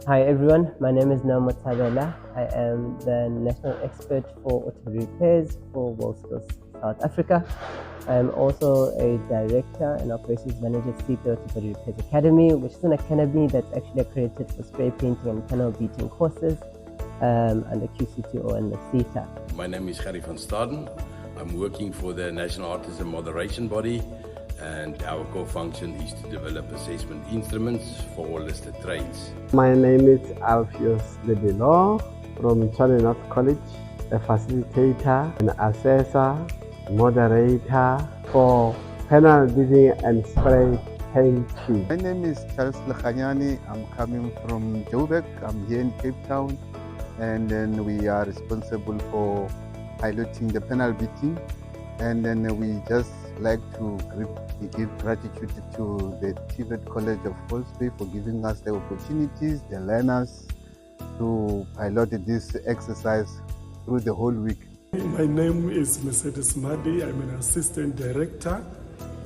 Hi everyone, my name is Motshabelo. I am the National Expert for Automobile Repairs for WorldSkills South Africa. I am also a Director and Operations Manager at TVET Automobile Repairs Academy, which is an academy that's actually accredited for spray painting and panel beating courses under QCTO and the CETA. My name is Gerri from Staden. I'm working for the National Artisan Moderation Body, and our core function is to develop assessment instruments for all listed trades. My name is Alpheus Lebelo from Tshwane North College, a facilitator, an assessor, moderator for panel beating and spray painting. My name is Lekganyane. I'm coming from Joburg. I'm here in Cape Town, and then we are responsible for piloting the panel beating, and then we just like to give gratitude to the TVET College of Westlake for giving us the opportunities, the learners, to pilot this exercise through the whole week. My name is Madi. I'm an Assistant Director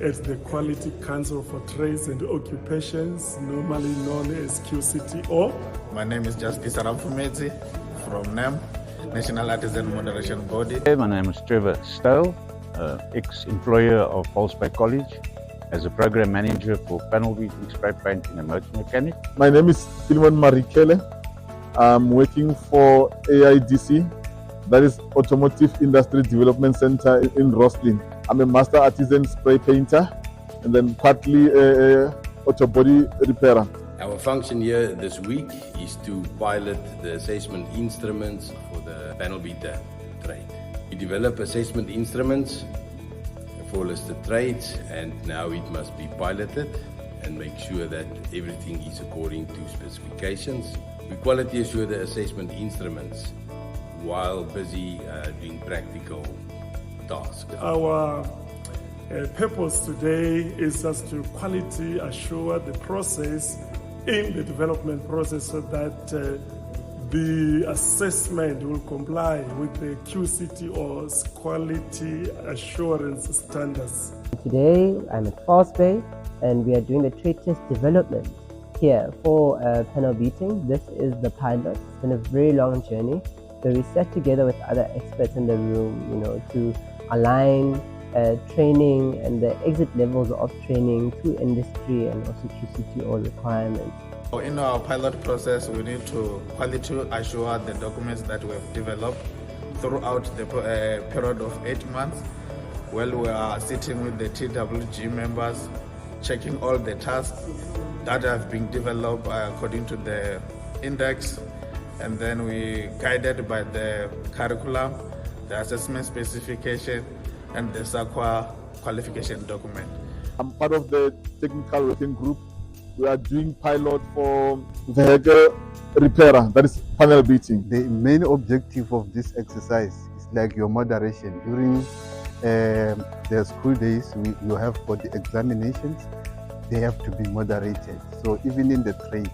at the Quality Council for Trades and Occupations, normally known as QCTO. My name is Rampfumedzi from NAMB, National Artisan Moderation Body. My name is Trevor, Steyl, ex-employer of Westlake College as a program manager for panel beating, spray painting and motor mechanic. My name is Philemon Marikhele. I'm working for AIDC, that is Automotive Industry Development Center in Westlake. I'm a master artisan spray painter and then partly auto body repairer. Our function here this week is to pilot the assessment instruments for the panel beater trade. We develop assessment instruments for listed trades, and now it must be piloted and make sure that everything is according to specifications. We quality assure the assessment instruments while busy doing practical tasks. Our purpose today is just to quality assure the process in the development process so that the assessment will comply with the QCTO's quality assurance standards. Today I'm at False Bay and we are doing the trade test development here for panel beating. This is the pilot. It's been a very long journey. So we sat together with other experts in the room, to align training and the exit levels of training to industry and also QCTO requirements. In our pilot process, we need to quality assure the documents that we have developed throughout the period of 8 months, while we are sitting with the TWG members, checking all the tasks that have been developed according to the index, and then we guided by the curriculum, the assessment specification, and the SAQA qualification document. I'm part of the technical working group. We are doing pilot for vehicle repairer, that is panel beating. The main objective of this exercise is like your moderation. During the school days, you have for the examinations, they have to be moderated. So even in the trade,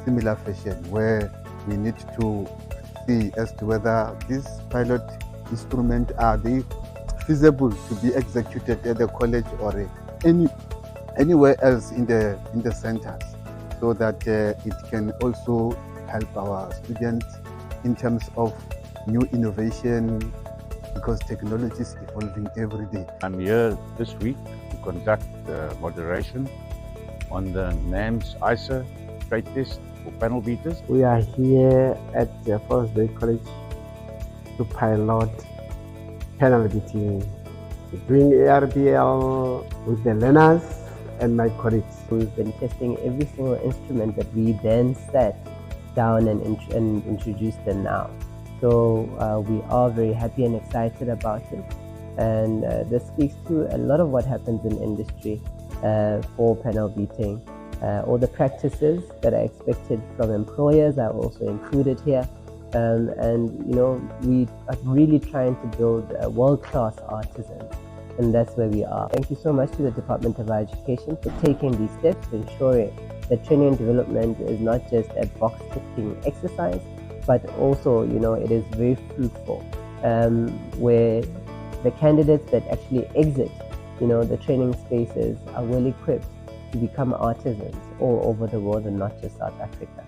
similar fashion, where we need to see as to whether this pilot instrument are they feasible to be executed at the college or anywhere else in the centers, so that it can also help our students in terms of new innovation, because technology is evolving every day. I'm here this week to conduct moderation on the NAMB's ISA trade test for panel beaters. We are here at the First Day College to pilot panel beating, doing ARBL with the learners and my colleagues. We've been testing every single instrument that we then sat down and introduced them now. So we are very happy and excited about it. And this speaks to a lot of what happens in industry for panel beating. All the practices that are expected from employers are also included here. We are really trying to build world-class artisans. And that's where we are. Thank you so much to the Department of Education for taking these steps to ensuring that training and development is not just a box-ticking exercise, but also, it is very fruitful, where the candidates that actually exit, the training spaces are well equipped to become artisans all over the world and not just South Africa.